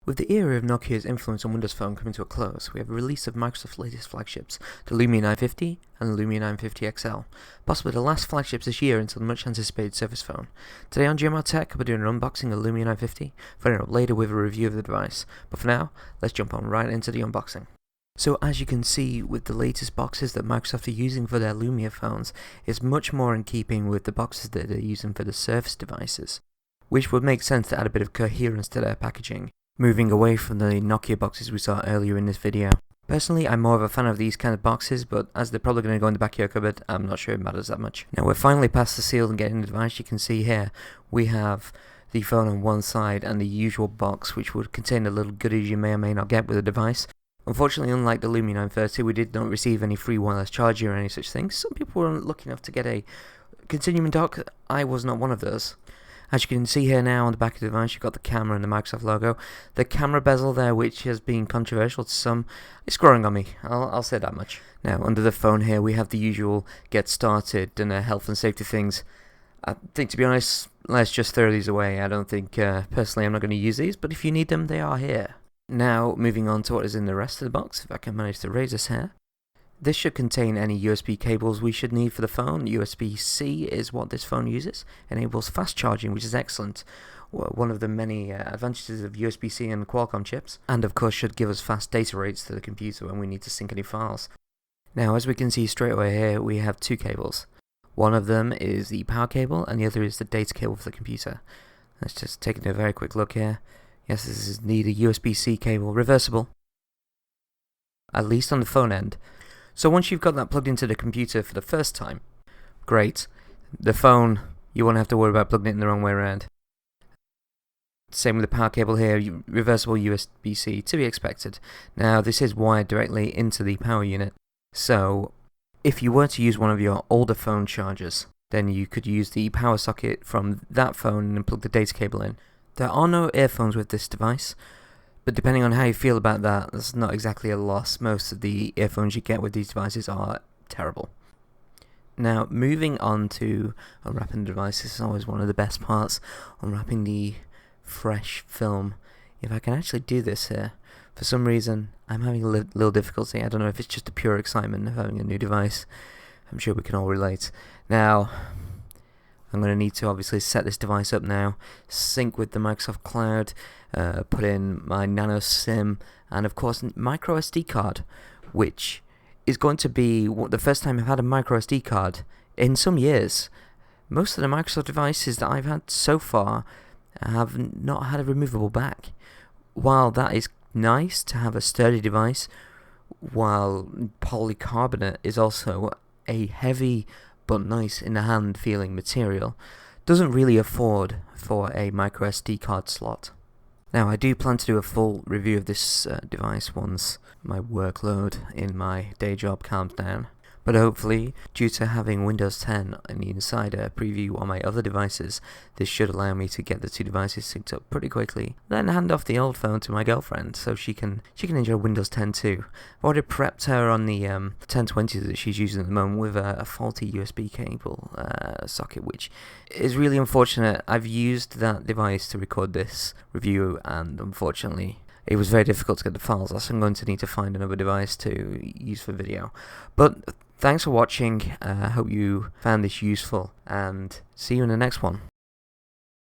With the era of Nokia's influence on Windows Phone coming to a close, we have a release of Microsoft's latest flagships, the Lumia 950 and the Lumia 950 XL, possibly the last flagships this year until the much anticipated Surface Phone. Today on GMR Tech, we're doing an unboxing of the Lumia 950, following up later with a review of the device, but for now, let's jump on right into the unboxing. So as you can see with the latest boxes that Microsoft are using for their Lumia phones, it's much more in keeping with the boxes that they're using for the Surface devices, which would make sense to add a bit of coherence to their packaging, moving away from the Nokia boxes we saw earlier in this video. Personally, I'm more of a fan of these kind of boxes, but as they're probably going to go in the back of your cupboard, I'm not sure it matters that much. Now we're finally past the seal and getting the device. You can see here, we have the phone on one side and the usual box, which would contain the little goodies you may or may not get with the device. Unfortunately, unlike the Lumia 930, we did not receive any free wireless charger or any such things. Some people were lucky enough to get a continuum dock. I was not one of those. As you can see here now on the back of the device, you've got the camera and the Microsoft logo. The camera bezel there, which has been controversial to some, it's growing on me. I'll say that much. Now, under the phone here, we have the usual get started and health and safety things. I think, to be honest, let's just throw these away. I don't think, personally, I'm not going to use these, but if you need them, they are here. Now, moving on to what is in the rest of the box, if I can manage to raise this here. This should contain any USB cables we should need for the phone. USB-C is what this phone uses. Enables fast charging, which is excellent. One of the many advantages of USB-C and Qualcomm chips. And of course should give us fast data rates to the computer when we need to sync any files. Now, as we can see straight away here, we have two cables. One of them is the power cable and the other is the data cable for the computer. Let's just take a very quick look here. Yes, this is indeed a USB-C cable, reversible. At least on the phone end. So once you've got that plugged into the computer for the first time, great. The phone, you won't have to worry about plugging it in the wrong way around. Same with the power cable here, reversible USB-C, to be expected. Now this is wired directly into the power unit, so if you were to use one of your older phone chargers, then you could use the power socket from that phone and plug the data cable in. There are no earphones with this device, but depending on how you feel about that, that's not exactly a loss. Most of the earphones you get with these devices are terrible. Now, moving on to unwrapping the device, this is always one of the best parts, unwrapping the fresh film. If I can actually do this here, for some reason, I'm having a little difficulty. I don't know if it's just the pure excitement of having a new device. I'm sure we can all relate. Now, I'm going to need to obviously set this device up now, sync with the Microsoft Cloud, put in my nano SIM, and of course micro SD card, which is going to be the first time I've had a micro SD card in some years. Most of the Microsoft devices that I've had so far have not had a removable back. While that is nice to have a sturdy device, while polycarbonate is also a heavy but nice in the hand feeling material, doesn't really afford for a micro SD card slot. Now, I do plan to do a full review of this device once my workload in my day job calms down. But hopefully, due to having Windows 10 in the Insider preview on my other devices, this should allow me to get the two devices synced up pretty quickly. Then hand off the old phone to my girlfriend so she can enjoy Windows 10 too. I've already prepped her on the 1020 that she's using at the moment with a faulty USB cable socket, which is really unfortunate. I've used that device to record this review, and unfortunately it was very difficult to get the files. I'm going to need to find another device to use for video. But thanks for watching. I hope you found this useful, and see you in the next one.